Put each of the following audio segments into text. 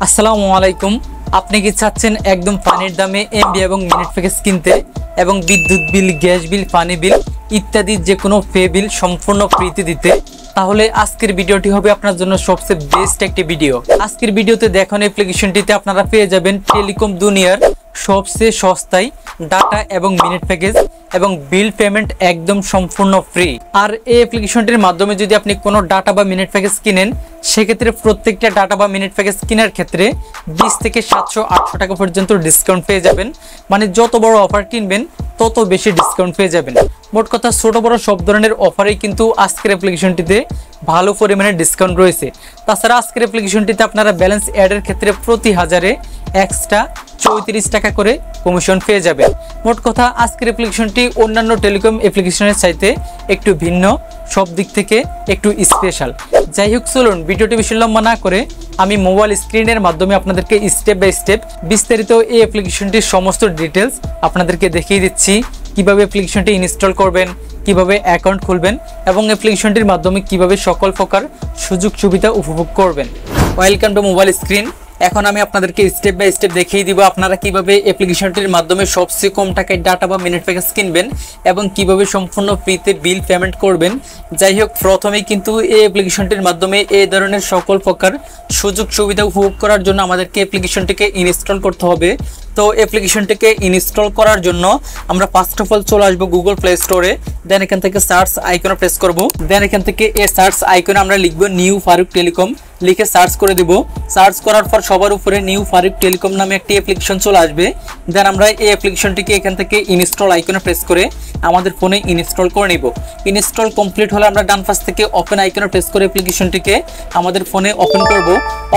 আসসালামু আলাইকুম। আপনি কি চাচ্ছেন একদম পানির দামে এমবি এবং মিনিট প্যাকেজ কিনতে এবং বিদ্যুৎ বিল, গ্যাস বিল, পানি বিল ইত্যাদি যে কোনো পে বিল সম্পূর্ণ ফ্রিতে দিতে? তাহলে আজকের ভিডিওটি হবে আপনার জন্য সবচেয়ে বেস্ট একটি ভিডিও। আজকের ভিডিওতে দেখানো অ্যাপ্লিকেশনটিতে আপনারা পেয়ে যাবেন টেলিকম দুনিয়ার সবচেয়ে সস্তায় ডাটা এবং মিনিট প্যাকেজ এবং বিল পেমেন্ট একদম সম্পূর্ণ ফ্রি। আর এই অ্যাপ্লিকেশনটির মাধ্যমে যদি আপনি কোনো ডাটা বা মিনিট প্যাকেজ কিনেন, সেক্ষেত্রে প্রত্যেকটা ডাটা বা মিনিট প্যাকেজ কেনার ক্ষেত্রে 20 থেকে 700-800 টাকা পর্যন্ত ডিসকাউন্ট পেয়ে যাবেন। মানে যত বড় অফার কিনবেন তত বেশি ডিসকাউন্ট পেয়ে যাবেন। মোট কথা ছোট বড় সব ধরনের অফারেই কিন্তু আজকের অ্যাপ্লিকেশনটিতে ভালো পরিমাণে ডিসকাউন্ট রয়েছে। তাছাড়া আজকের অ্যাপ্লিকেশনটিতে আপনারা ব্যালেন্স অ্যাডের ক্ষেত্রে প্রতি হাজারে এক্সট্রা 34 টাকা করে কমিশন পেয়ে যাবেন। মোট কথা আজকের অ্যাপ্লিকেশনটি অন্যান্য টেলিকম অ্যাপ্লিকেশনের চাইতে একটু ভিন্ন, সব দিক থেকে একটু স্পেশাল। যাই হোক, চলুন ভিডিওটি বেশি লম্বা না করে আমি মোবাইল স্ক্রিনের মাধ্যমে আপনাদেরকে স্টেপ বাই স্টেপ বিস্তারিত এই অ্যাপ্লিকেশনটির সমস্ত ডিটেলস আপনাদেরকে দেখিয়ে দিচ্ছি। কিভাবে অ্যাপ্লিকেশনটি ইনস্টল করবেন, কিভাবে অ্যাকাউন্ট খুলবেন এবং অ্যাপ্লিকেশনটির মাধ্যমে কিভাবে সকল প্রকার সুযোগ সুবিধা উপভোগ করবেন। Welcome to mobile screen. এখন আমি আপনাদেরকে স্টেপ বাই স্টেপ দেখিয়ে দিব আপনারা কিভাবে অ্যাপ্লিকেশনটির মাধ্যমে সবচেয়ে কম টাকায় ডাটা বা মিনিট প্যাকেজ কিনবেন এবং কিভাবে সম্পূর্ণ ফ্রিতে বিল পেমেন্ট করবেন। যাই হোক, প্রথমেই কিন্তু এই অ্যাপ্লিকেশনটির মাধ্যমে এই ধরনের সকল প্রকার সুযোগ সুবিধা উপভোগ করার জন্য আমাদেরকে অ্যাপ্লিকেশনটিকে ইনস্টল করতে হবে। তো অ্যাপ্লিকেশনটিকে ইনস্টল করার জন্য আমরা ফার্স্ট অফ অল চলে আসবো গুগল প্লে স্টোরে। দেন এখান থেকে সার্চ আইকনে প্রেস করব। দেন এখান থেকে এই সার্চ আইকনে আমরা লিখব নিউ ফারুক টেলিকম, লিখে সার্চ করে দিব। সার্চ করার পর সবার উপরে নিউ ফারুক টেলিকম নামে একটি অ্যাপ্লিকেশন চলে আসবে। দেন আমরা এই অ্যাপ্লিকেশনটিকে এখান থেকে ইনস্টল আইকনে প্রেস করে আমাদের ফোনে ইনস্টল করে নিব। ইনস্টল কমপ্লিট হলে আমরা ডান পাশ থেকে ওপেন আইকনে প্রেস করে অ্যাপ্লিকেশনটিকে আমাদের ফোনে ওপেন করব।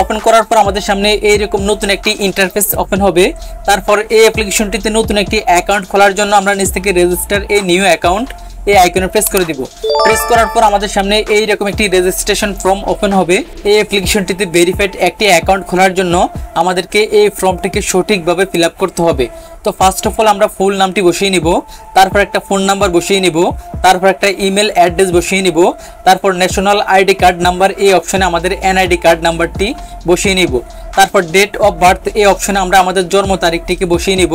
ওপেন করার পর আমাদের সামনে এইরকম নতুন একটি ইন্টারফেস ওপেন হবে। তারপর এই অ্যাপ্লিকেশনটিতে নতুন একটি অ্যাকাউন্ট খোলার জন্য আমরা নিচ থেকে রেজিস্টার এ নিউ অ্যাকাউন্ট এই আইকনে প্রেস করে দিব। প্রেস করার পর আমাদের সামনে এইরকম একটি রেজিস্ট্রেশন ফর্ম ওপেন হবে। এই অ্যাপ্লিকেশনটিতে ভেরিফাইড একটি অ্যাকাউন্ট খোলার জন্য আমাদেরকে এই ফর্মটিকে সঠিকভাবে ফিল আপ করতে হবে। তো ফার্স্ট অফ অল আমরা ফুল নামটি বসিয়ে নিব, তারপর একটা ফোন নাম্বার বসিয়ে নিব, তারপর একটা ইমেল অ্যাড্রেস বসিয়ে নিব, তারপর ন্যাশনাল আইডি কার্ড নাম্বার এই অপশনে আমাদের এনআইডি কার্ড নাম্বারটি বসিয়ে নিব। তারপর ডেট অফ বার্থ এই অপশনে আমরা আমাদের জন্ম তারিখটিকে বসিয়ে নিব।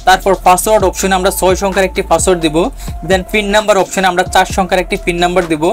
তারপর পাসওয়ার্ড অপশনে আমরা 6 সংখ্যার একটি পাসওয়ার্ড দিব। দেন পিন নাম্বার অপশনে আমরা 4 সংখ্যার একটি পিন নাম্বার দিব।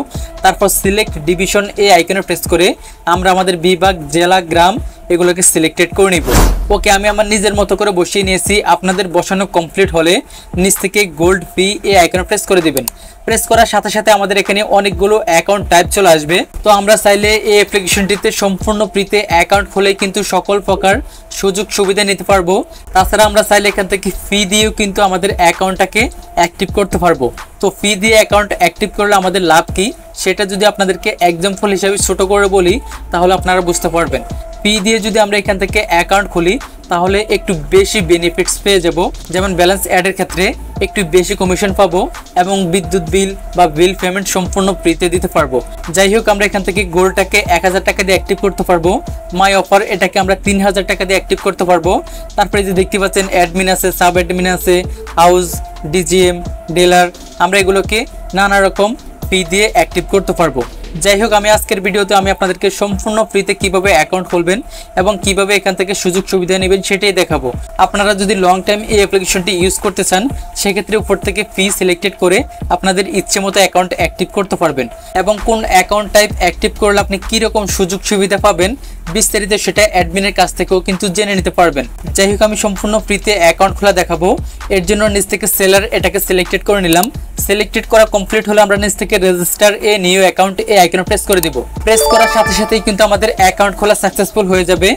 তারপর সিলেক্ট ডিভিশন এই আইকনে প্রেস করে আমরা আমাদের বিভাগ, জেলা, গ্রাম এগুলোকে সিলেক্টেড করে নিব। ওকে, আমি আমার নিজের মতো করে বসিয়ে নিয়েছি। আপনাদের বসানো কমপ্লিট হলে নিচ থেকে গোল্ড ফি এই আইকনে প্রেস করে দিবেন। প্রেস করার সাথে সাথে আমাদের এখানে অনেকগুলো অ্যাকাউন্ট টাইপ চলে আসবে। তো আমরা চাইলে এই অ্যাপ্লিকেশনটিতে সম্পূর্ণ ফ্রিতে অ্যাকাউন্ট খুলে কিন্তু সকল প্রকার সুযোগ সুবিধা নিতে পারবো। তাছাড়া আমরা চাইলে এখান থেকে ফি দিয়েও কিন্তু আমাদের অ্যাকাউন্টটাকে অ্যাক্টিভ করতে পারবো। তো ফি দিয়ে অ্যাকাউন্ট অ্যাক্টিভ করলে আমাদের লাভ কি, সেটা যদি আপনাদেরকে এক্সাম্পল হিসেবে ছোট করে বলি তাহলে আপনারা বুঝতে পারবেন। ফি দিয়ে যদি আমরা এখান থেকে অ্যাকাউন্ট খুলি তাহলে একটু বেশি বেনিফিটস পেয়ে যাব। যেমন ব্যালেন্স অ্যাডের ক্ষেত্রে একটু বেশি কমিশন পাবো এবং বিদ্যুৎ বিল বা বিল পেমেন্ট সম্পূর্ণ ফ্রিতে দিতে পারবো। যাই হোক, আমরা এখান থেকে গোল্ডটাকে 1000 টাকা দিয়ে অ্যাক্টিভ করতে পারবো। মাই অফার এটাকে আমরা 3000 টাকা দিয়ে অ্যাক্টিভ করতে পারবো। তারপরে যে দেখতে পাচ্ছেন অ্যাডমিন আছে, সাব অ্যাডমিন আছে, হাউস, ডিজিএম, ডিলার, আমরা এগুলোকে নানা রকম ফি দিয়ে অ্যাক্টিভ করতে পারবো। যাই হোক, আমি আজকের ভিডিওতে আমি আপনাদেরকে সম্পূর্ণ ফ্রিতে কিভাবে অ্যাকাউন্ট খুলবেন এবং কিভাবে এখান থেকে সুযোগ সুবিধা নেবেন সেটাই দেখাবো। আপনারা যদি লং টাইম এই অ্যাপ্লিকেশনটি ইউজ করতে চান, সেক্ষেত্রে উপর থেকে ফি সিলেক্টেড করে আপনাদের ইচ্ছে মতো অ্যাকাউন্ট অ্যাক্টিভ করতে পারবেন এবং কোন অ্যাকাউন্ট টাইপ অ্যাক্টিভ করলে আপনি কীরকম সুযোগ সুবিধা পাবেন বিস্তারিত সেটা অ্যাডমিনের কাছ থেকেও কিন্তু জেনে নিতে পারবেন। যাই হোক, আমি সম্পূর্ণ ফ্রিতে অ্যাকাউন্ট খোলা দেখাবো। এর জন্য নিচ থেকে সেলার এটাকে সিলেক্টেড করে নিলাম। সিলেক্টেড করা কমপ্লিট হলে আমরা নিচ থেকে রেজিস্টার এ নিউ অ্যাকাউন্ট এই আইকনে প্রেস করে দিব। প্রেস করার সাথে সাথেই কিন্তু আমাদের অ্যাকাউন্ট খোলা সাকসেসফুল হয়ে যাবে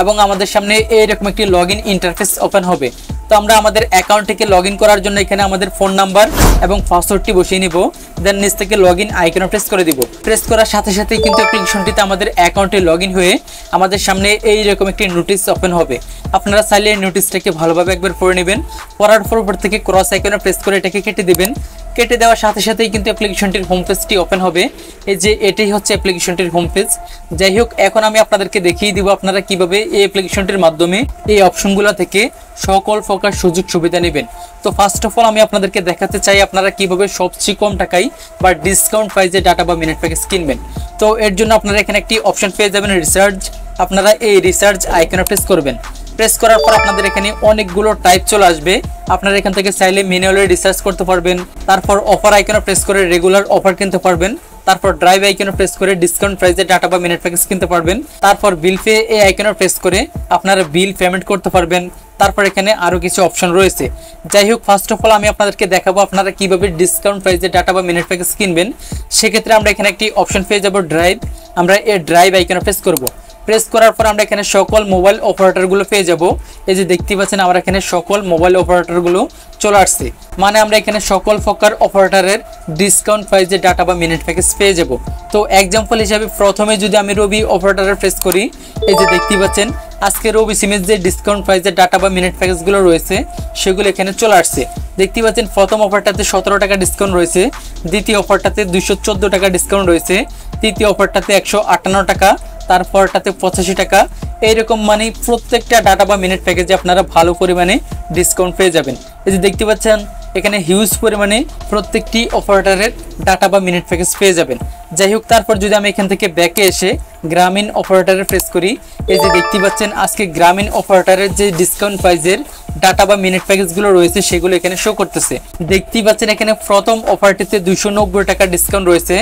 এবং আমাদের সামনে এইরকম একটি লগইন ইন্টারফেস ওপেন হবে। তো আমরা আমাদের অ্যাকাউন্টটিকে লগইন করার জন্য এখানে আমাদের ফোন নাম্বার এবং পাসওয়ার্ডটি বসিয়ে নিব। দেন নিচ থেকে লগইন আইকনে প্রেস করে দিব। প্রেস করার সাথে সাথেই কিন্তু অ্যাপ্লিকেশনটিতে আমাদের অ্যাকাউন্টে লগইন হয়ে আমাদের সামনে এইরকম একটি নোটিশ ওপেন হবে। আপনারা চাইলে এই নোটিশটাকে ভালোভাবে একবার পড়ে নেবেন। পড়ার পর উপর থেকে ক্রস আইকনে প্রেস করে এটাকে কেটে দিবেন। কেটে দেওয়ার সাথে সাথেই কিন্তু অ্যাপ্লিকেশনটির হোম পেজটি ওপেন হবে। এই যে এটাই হচ্ছে অ্যাপ্লিকেশনটির হোম পেজ। যাই হোক, এখন আমি আপনাদেরকে দেখিয়ে দিব আপনারা কিভাবে এই অ্যাপ্লিকেশনটির মাধ্যমে এই অপশনগুলো থেকে সকল প্রকার সুযোগ সুবিধা নেবেন। তো ফার্স্ট অফ অল আমি আপনাদেরকে দেখাতে চাই আপনারা কিভাবে সবচেয়ে কম টাকায় বা ডিসকাউন্ট প্রাইসে ডাটা বা মিনিট প্যাকেজ কিনবেন। তো এর জন্য আপনারা এখানে একটি অপশন পেয়ে যাবেন রিচার্জ আপনারা এই রিসার্চ আইকনে প্রেস করবেন। প্রেস করার পর আপনাদের এখানে অনেকগুলো টাইপ চলে আসবে। আপনারা এখান থেকে চাইলে ম্যানুয়ালি রিসার্চ করতে পারবেন, তারপর অফার আইকনে প্রেস করে রেগুলার অফার কিনতে পারবেন, তারপর ড্রাইভ আইকনে প্রেস করে ডিসকাউন্ট প্রাইসে ডাটা বা মিনিট প্যাকেজ কিনতে পারবেন, তারপর বিল পে এই আইকনে প্রেস করে আপনারা বিল পেমেন্ট করতে পারবেন। তারপর এখানে আরো কিছু অপশন রয়েছে। যাই হোক, ফার্স্ট অফ অল আমি আপনাদেরকে দেখাবো আপনারা কিভাবে ডিসকাউন্ট প্রাইসে ডাটা বা মিনিট প্যাকেজ কিনবেন। সেক্ষেত্রে আমরা এখানে একটি অপশন পেয়ে যাব ড্রাইভ। আমরা এই ড্রাইভ আইকনে প্রেস করব। প্রেস করার পর আমরা এখানে সকল মোবাইল অপারেটরগুলো পেয়ে যাব। এই যে দেখতে পাচ্ছেন আমরা এখানে সকল মোবাইল অপারেটরগুলো চলে আসছে, মানে আমরা এখানে সকল প্রকার অপারেটরের ডিসকাউন্ট প্রাইসে ডাটা বা মিনিট প্যাকেজ পেয়ে যাব। তো এক্সাম্পল হিসাবে প্রথমে যদি আমি রবি অপারেটরে প্রেস করি, এই যে দেখতে পাচ্ছেন আজকে রবি সিমের যে ডিসকাউন্ট প্রাইসে ডাটা বা মিনিট প্যাকেজগুলো রয়েছে সেগুলো এখানে চলে আসছে। দেখতে পাচ্ছেন প্রথম অফারটাতে 17 টাকা ডিসকাউন্ট রয়েছে, দ্বিতীয় অফারটাতে 214 টাকা ডিসকাউন্ট রয়েছে, তৃতীয় অফারটাতে 158 টাকা, তারপরটাতে 85 টাকা। এইরকম মানে প্রত্যেকটা ডাটা বা মিনিট প্যাকেজে আপনারা ভালো পরিমাণে ডিসকাউন্ট পেয়ে যাবেন। এই যে দেখতে পাচ্ছেন এখানে হিউজ পরিমাণে প্রত্যেকটি অপারেটরের ডাটা বা মিনিট প্যাকেজ পেয়ে যাবেন। যাই হোক, তারপর যদি আমি এখান থেকে ব্যাকে এসে গ্রামীণ অপারেটরে প্রেস করি, এই যে দেখতে পাচ্ছেন আজকে গ্রামীণ অপারেটরের যে ডিসকাউন্ট প্রাইসের ডাটা বা মিনিট প্যাকেজগুলো রয়েছে সেগুলো এখানে শো করতেছে। দেখতেই পাচ্ছেন এখানে প্রথম অফারটিতে 290 টাকা ডিসকাউন্ট রয়েছে,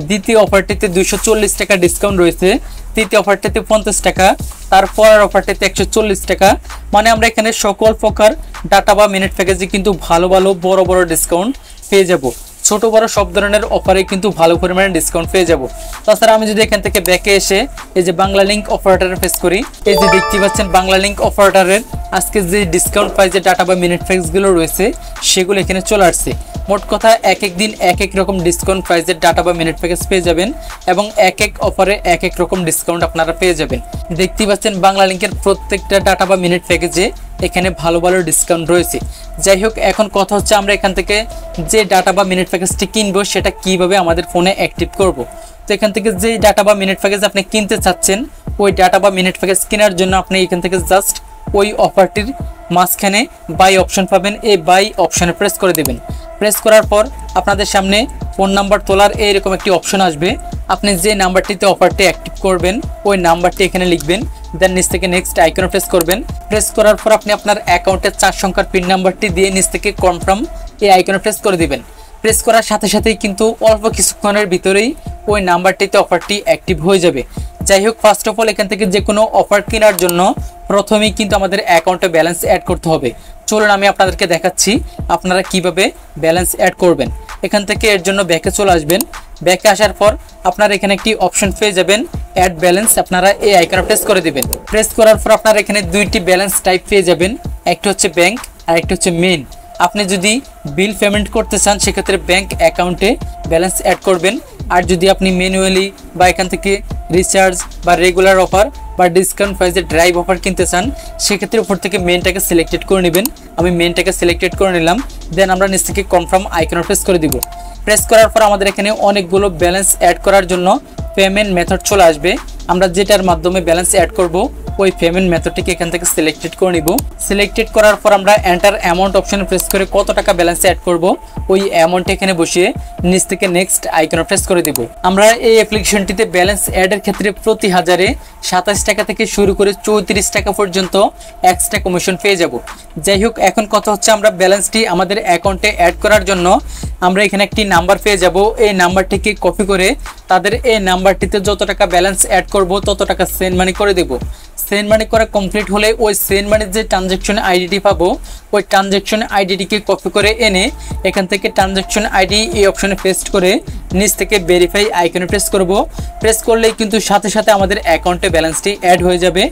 দ্বিতীয় অফারটিতে 240 টাকা ডিসকাউন্ট রয়েছে, তৃতীয় অফারটিতে 50 টাকা, তারপর অফারটিতে 140 টাকা। মানে আমরা এখানে সকল প্রকার ডাটা বা মিনিট প্যাকেজে কিন্তু ভালো ভালো বড় বড় ডিসকাউন্ট পেয়ে যাব। ছোট বড় সব ধরনের অফারে কিন্তু ভালো পরিমাণে ডিসকাউন্ট পেয়ে যাব। তাছাড়া আমি যদি এখান থেকে ব্যাকে এসে এই যে বাংলা লিঙ্ক অপারেটরে প্রেস করি, এই যে দেখতে পাচ্ছেন বাংলা লিঙ্ক অপারেটরের আজকে যে ডিসকাউন্ট প্রাইসে ডাটা বা মিনিট প্যাকেজগুলো রয়েছে সেগুলো এখানে চলে আসছে। মোট কথা এক এক দিন এক এক রকম ডিসকাউন্ট প্রাইসের ডাটা বা মিনিট প্যাকেজ পেয়ে যাবেন এবং এক এক অফারে এক এক রকম ডিসকাউন্ট আপনারা পেয়ে যাবেন। দেখতে পাচ্ছেন বাংলা লিঙ্কের প্রত্যেকটা ডাটা বা মিনিট প্যাকেজে এখানে ভালো ভালো ডিসকাউন্ট রয়েছে। যাই হোক, এখন কথা হচ্ছে আমরা এখান থেকে যে ডাটা বা মিনিট প্যাকেজটি কিনবো সেটা কিভাবে আমাদের ফোনে অ্যাক্টিভ করব। তো এখান থেকে যে ডাটা বা মিনিট প্যাকেজ আপনি কিনতে চাচ্ছেন ওই ডাটা বা মিনিট প্যাকেজ কেনার জন্য আপনি এখান থেকে জাস্ট ওই অফারটির মাঝখানে বাই অপশন পাবেন, এই বাই অপশনে প্রেস করে দেবেন। প্রেস করার পর আপনাদের সামনে ফোন নাম্বার তোলার এইরকম একটি অপশন আসবে। আপনি যে নাম্বারটিতে অফারটি অ্যাক্টিভ করবেন ওই নাম্বারটি এখানে লিখবেন, দেন নিচ থেকে নেক্সট আইকনে প্রেস করবেন। প্রেস করার পর আপনি আপনার অ্যাকাউন্টের 4 সংখ্যার পিন নাম্বারটি দিয়ে নিচ থেকে কনফার্ম এই আইকনে প্রেস করে দিবেন। প্রেস করার সাথে সাথেই কিন্তু অল্প কিছুক্ষণের ভিতরেই ওই নাম্বারটিতে অফারটি অ্যাক্টিভ হয়ে যাবে। যাই হোক, ফার্স্ট অফ অল এখান থেকে যে কোনো অফার কেনার জন্য প্রথমেই কিন্তু আমাদের অ্যাকাউন্টে ব্যালেন্স অ্যাড করতে হবে। চলুন আমি আপনাদেরকে দেখাচ্ছি আপনারা কিভাবে ব্যালেন্স অ্যাড করবেন। এখান থেকে এর জন্য ব্যাকে চলে আসবেন। ব্যাকে আসার পর আপনারা এখানে একটি অপশন পেয়ে যাবেন অ্যাড ব্যালেন্স, আপনারা এই আইকনে প্রেস করে দিবেন। প্রেস করার পর আপনারা এখানে দুইটি ব্যালেন্স টাইপ পেয়ে যাবেন, একটা হচ্ছে ব্যাংক আর একটা হচ্ছে মেইন। আপনি যদি বিল পেমেন্ট করতে চান সেক্ষেত্রে ব্যাংক অ্যাকাউন্টে ব্যালেন্স অ্যাড করবেন, আর যদি আপনি ম্যানুয়ালি বা এখান থেকে রিচার্জ বা রেগুলার অফার বা ডিসকাউন্ট প্রাইসে ড্রাইভ অফার কিনতে চান সেক্ষেত্রে উপর থেকে মেইনটাকে সিলেক্টেড করে নেবেন। আমি মেইনটাকে সিলেক্টেড করে নিলাম, দেন আমরা নিচ থেকে কনফার্ম আইকনে প্রেস করে দিব। প্রেস করার পর আমাদের এখানে অনেকগুলো ব্যালেন্স অ্যাড করার জন্য পেমেন্ট মেথড চলে আসবে। আমরা যেটার মাধ্যমে ব্যালেন্স অ্যাড করব ওই পেমেন্ট মেথডটিকে এখান থেকে সিলেক্টেড করে নিব। সিলেক্টেড করার পর আমরা এন্টার অ্যামাউন্ট অপশনে প্রেস করে কত টাকা ব্যালেন্স অ্যাড করব ওই অ্যামাউন্ট এখানে বসিয়ে নিচ থেকে নেক্সট আইকনে প্রেস করে দিব। আমরা এই অ্যাপ্লিকেশনটিতে ব্যালেন্স অ্যাডের ক্ষেত্রে প্রতি হাজারে 27 টাকা থেকে শুরু করে 34 টাকা পর্যন্ত এক্সট্রা কমিশন পেয়ে যাব। যাই হোক, এখন কথা হচ্ছে আমরা ব্যালেন্সটি আমাদের অ্যাকাউন্টে অ্যাড করার জন্য আমরা এখানে একটি নাম্বার পেয়ে যাব। এই নাম্বারটিকে কপি করে তাদের এই নাম্বারটিতে যত টাকা ব্যালেন্স অ্যাড করব তত টাকা সেন্ড মানি করে দেব। সেন্ড মানি করা কমপ্লিট হলে ওই সেন্ড মানির যে ট্রানজ্যাকশন আইডিটি পাবো ওই ট্রানজ্যাকশন আইডিটিকে কপি করে এনে এখান থেকে ট্রানজ্যাকশন আইডি এই অপশনে পেস্ট করে নিচ থেকে ভেরিফাই আইকনে প্রেস করব। প্রেস করলেই কিন্তু সাথে সাথে আমাদের অ্যাকাউন্টে ব্যালেন্সটি অ্যাড হয়ে যাবে।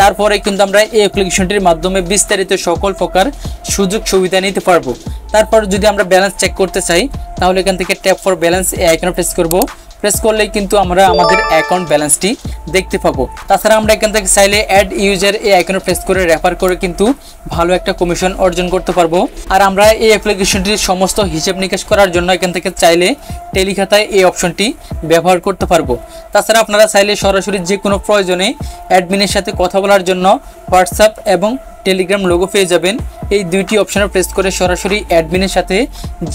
তারপরে কিন্তু আমরা এই অ্যাপ্লিকেশনটির মাধ্যমে বিস্তারিত সকল প্রকার সুযোগ সুবিধা নিতে পারবো। তারপর যদি আমরা ব্যালেন্স চেক করতে চাই তাহলে এখান থেকে ট্যাপ ফর ব্যালেন্স এই আইকনে প্রেস করব। প্রেস করলেই কিন্তু আমরা আমাদের অ্যাকাউন্ট ব্যালেন্সটি দেখতে পাবো। তাছাড়া আমরা এখান থেকে চাইলে অ্যাড ইউজার এই আইকনে প্রেস করে রেফার করে কিন্তু ভালো একটা কমিশন অর্জন করতে পারবো। আর আমরা এই অ্যাপ্লিকেশনটির সমস্ত হিসাব নিকাশ করার জন্য এখান থেকে চাইলে টেলিখাতায় এই অপশনটি ব্যবহার করতে পারবো। তাছাড়া আপনারা চাইলে সরাসরি যে কোনো প্রয়োজনে অ্যাডমিনের সাথে কথা বলার জন্য হোয়াটসঅ্যাপ এবং টেলিগ্রাম লোগো পেয়ে যাবেন। এই দুইটি অপশনে প্রেস করে সরাসরি অ্যাডমিনের সাথে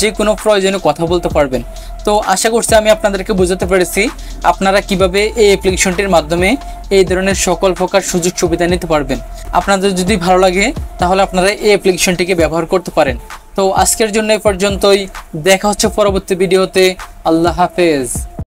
যে কোনো প্রয়োজনে কথা বলতে পারবেন। তো আশা করছি আমি আপনাদেরকে বোঝাতে পেরেছি আপনারা কিভাবে এই অ্যাপ্লিকেশনটির মাধ্যমে এই ধরনের সকল প্রকার সুযোগ সুবিধা নিতে পারবেন। আপনাদের যদি ভালো লাগে তাহলে আপনারা এই অ্যাপ্লিকেশনটিকে ব্যবহার করতে পারেন। তো আজকের জন্য এই পর্যন্তই, দেখা হচ্ছে পরবর্তী ভিডিওতে। আল্লাহ হাফেজ।